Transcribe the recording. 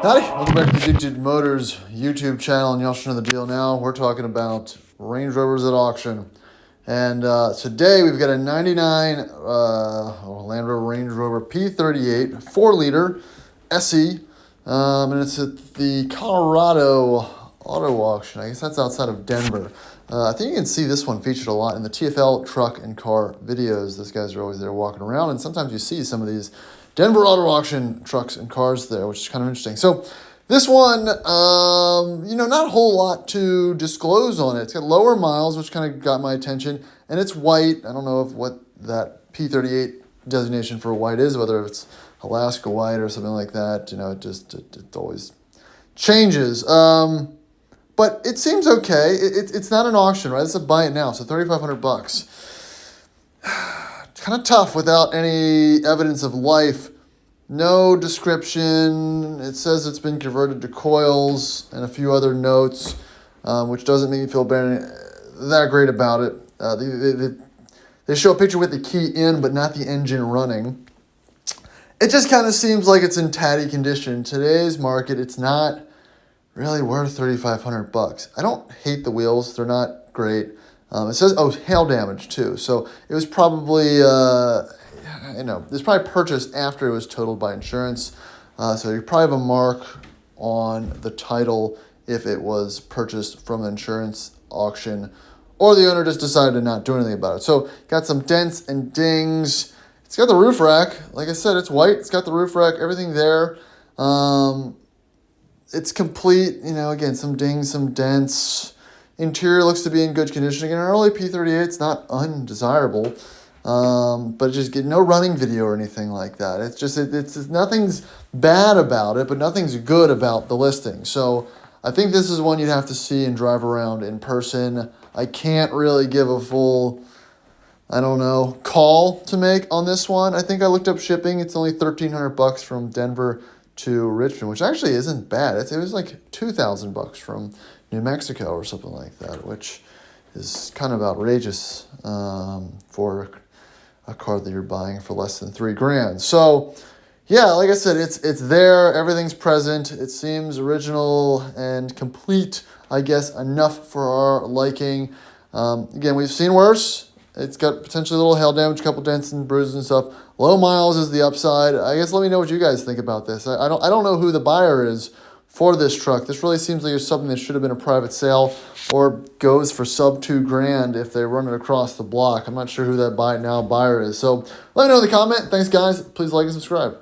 Howdy, welcome back to the Dig Motors YouTube channel, and y'all should know the deal now. We're talking about Range Rovers at auction. And today we've got a 99 Land Rover Range Rover P38 4-liter SE, and it's at the Colorado Auto Auction. I guess that's outside of Denver. I think you can see this one featured a lot in the TFL truck and car videos. Those guys are always there walking around, and sometimes you see some of these Denver Auto Auction trucks and cars there, which is kind of interesting. So this one, not a whole lot to disclose on it. It's got lower miles, which kind of got my attention, and it's white. I don't know what that P38 designation for white is, whether it's Alaska white or something like that. It always changes. But it seems okay. It's not an auction, right? It's a buy it now, so $3,500. It's kind of tough without any evidence of life. No description. It says it's been converted to coils and a few other notes, which doesn't make me feel that great about it. They show a picture with the key in, but not the engine running. It just kind of seems like it's in tatty condition. In today's market, it's not really worth $3,500. I don't hate the wheels. They're not great. It says, hail damage too. So it was probably, it was probably purchased after it was totaled by insurance. So you probably have a mark on the title if it was purchased from an insurance auction, or the owner just decided to not do anything about it. So got some dents and dings. It's got the roof rack. Like I said, it's white. It's got the roof rack, everything there. It's complete, again, some dings, some dents. Interior looks to be in good condition. Again, an early P38, it's not undesirable, but just get no running video or anything like that. It's just, it's nothing's bad about it, but nothing's good about the listing. So I think this is one you'd have to see and drive around in person. I can't really give a full, call to make on this one. I think I looked up shipping. It's only $1,300 from Denver to Richmond, which actually isn't bad. It was like $2,000 from New Mexico or something like that, which is kind of outrageous for a car that you're buying for less than $3,000. So yeah, like I said, it's there. Everything's present. It seems original and complete, I guess, enough for our liking. Again, we've seen worse. It's got potentially a little hail damage, a couple dents and bruises and stuff. Low miles is the upside. I guess let me know what you guys think about this. I don't know who the buyer is for this truck. This really seems like it's something that should have been a private sale or goes for sub $2,000 if they run it across the block. I'm not sure who that buy now buyer is. So let me know in the comment. Thanks, guys. Please like and subscribe.